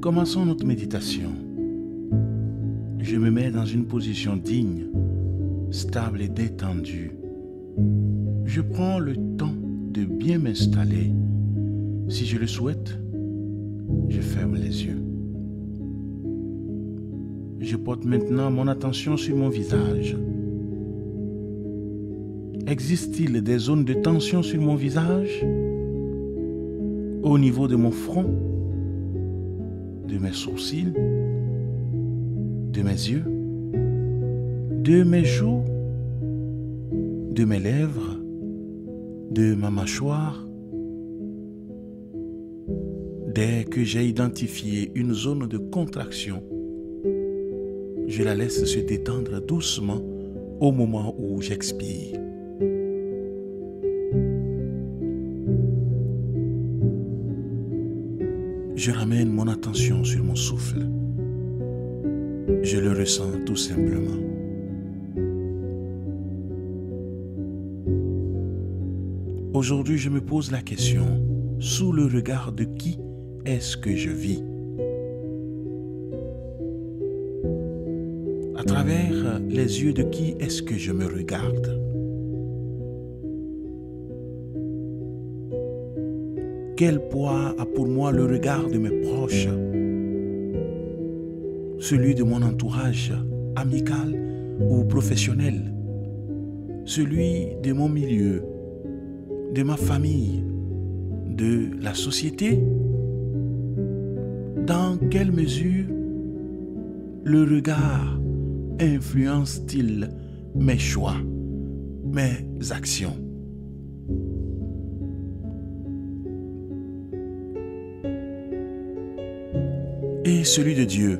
Commençons notre méditation. Je me mets dans une position digne, stable et détendue. Je prends le temps de bien m'installer. Si je le souhaite, je ferme les yeux. Je porte maintenant mon attention sur mon visage. Existe-t-il des zones de tension sur mon visage? Au niveau de mon front, de mes sourcils, de mes yeux, de mes joues, de mes lèvres, de ma mâchoire. Dès que j'ai identifié une zone de contraction, je la laisse se détendre doucement au moment où j'expire. Je ramène mon attention sur mon souffle. Je le ressens tout simplement. Aujourd'hui, je me pose la question, sous le regard de qui est-ce que je vis? À travers les yeux de qui est-ce que je me regarde? Quel poids a pour moi le regard de mes proches, celui de mon entourage amical ou professionnel, celui de mon milieu, de ma famille, de la société? Dans quelle mesure le regard influence-t-il mes choix, mes actions? Et celui de Dieu,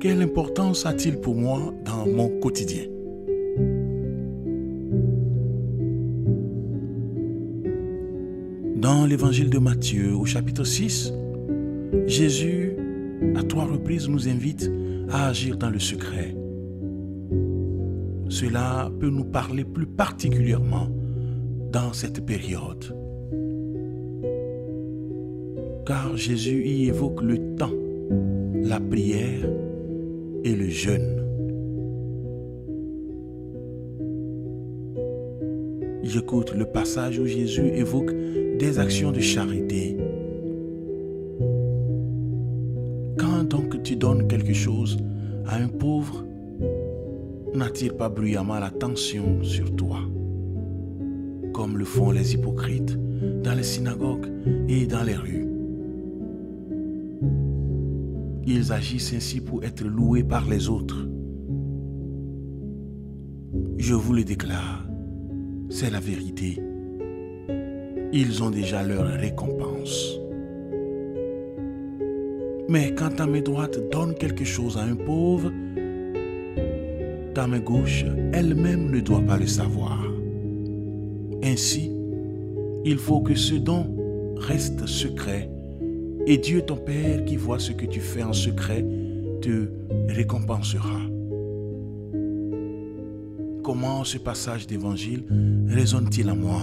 quelle importance a-t-il pour moi dans mon quotidien? Dans l'évangile de Matthieu, au chapitre 6, Jésus, à 3 reprises, nous invite à agir dans le secret. Cela peut nous parler plus particulièrement dans cette période. Car Jésus y évoque le temps, la prière et le jeûne. J'écoute le passage où Jésus évoque des actions de charité. Quand donc tu donnes quelque chose à un pauvre, n'attire pas bruyamment l'attention sur toi, comme le font les hypocrites dans les synagogues et dans les rues. Ils agissent ainsi pour être loués par les autres. Je vous le déclare, c'est la vérité. Ils ont déjà leur récompense. Mais quand ta main droite donne quelque chose à un pauvre, ta main gauche elle-même ne doit pas le savoir. Ainsi, il faut que ce don reste secret. Et Dieu ton Père qui voit ce que tu fais en secret te récompensera. Comment ce passage d'évangile résonne-t-il en moi?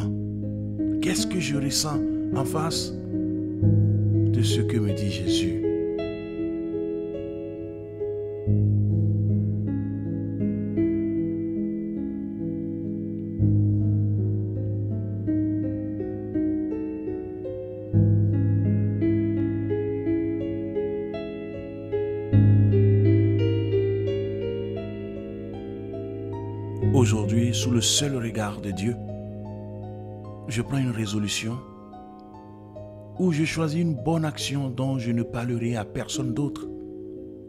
Qu'est-ce que je ressens en face de ce que me dit Jésus? Aujourd'hui, sous le seul regard de Dieu, je prends une résolution où je choisis une bonne action dont je ne parlerai à personne d'autre.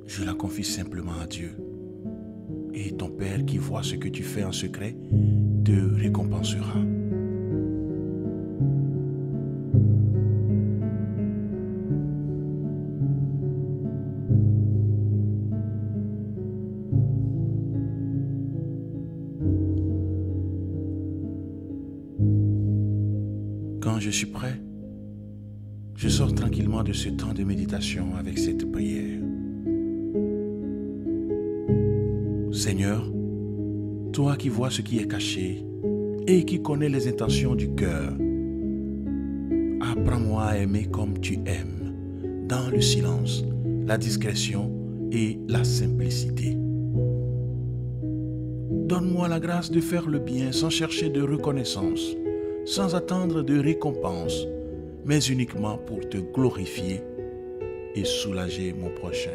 Je la confie simplement à Dieu. Et ton Père qui voit ce que tu fais en secret te récompensera. Quand je suis prêt, je sors tranquillement de ce temps de méditation avec cette prière. Seigneur, toi qui vois ce qui est caché et qui connais les intentions du cœur, apprends-moi à aimer comme tu aimes, dans le silence, la discrétion et la simplicité. Donne-moi la grâce de faire le bien sans chercher de reconnaissance, sans attendre de récompense, mais uniquement pour te glorifier et soulager mon prochain.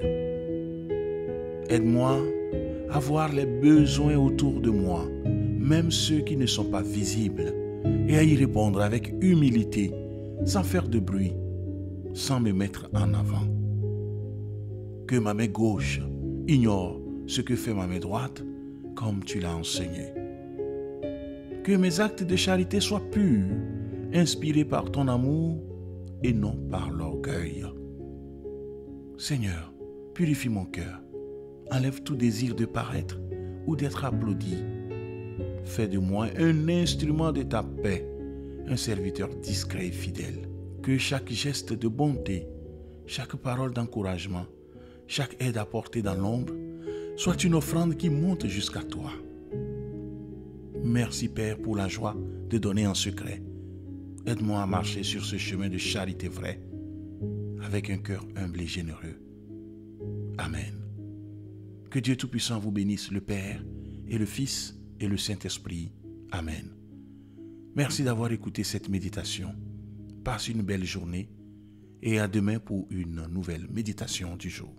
Aide-moi à voir les besoins autour de moi, même ceux qui ne sont pas visibles, et à y répondre avec humilité, sans faire de bruit, sans me mettre en avant. Que ma main gauche ignore ce que fait ma main droite, comme tu l'as enseigné. Que mes actes de charité soient purs, inspirés par ton amour et non par l'orgueil. Seigneur, purifie mon cœur, enlève tout désir de paraître ou d'être applaudi. Fais de moi un instrument de ta paix, un serviteur discret et fidèle. Que chaque geste de bonté, chaque parole d'encouragement, chaque aide apportée dans l'ombre soit une offrande qui monte jusqu'à toi. Merci Père pour la joie de donner en secret. Aide-moi à marcher sur ce chemin de charité vraie, avec un cœur humble et généreux. Amen. Que Dieu Tout-Puissant vous bénisse, le Père et le Fils et le Saint-Esprit. Amen. Merci d'avoir écouté cette méditation. Passe une belle journée et à demain pour une nouvelle méditation du jour.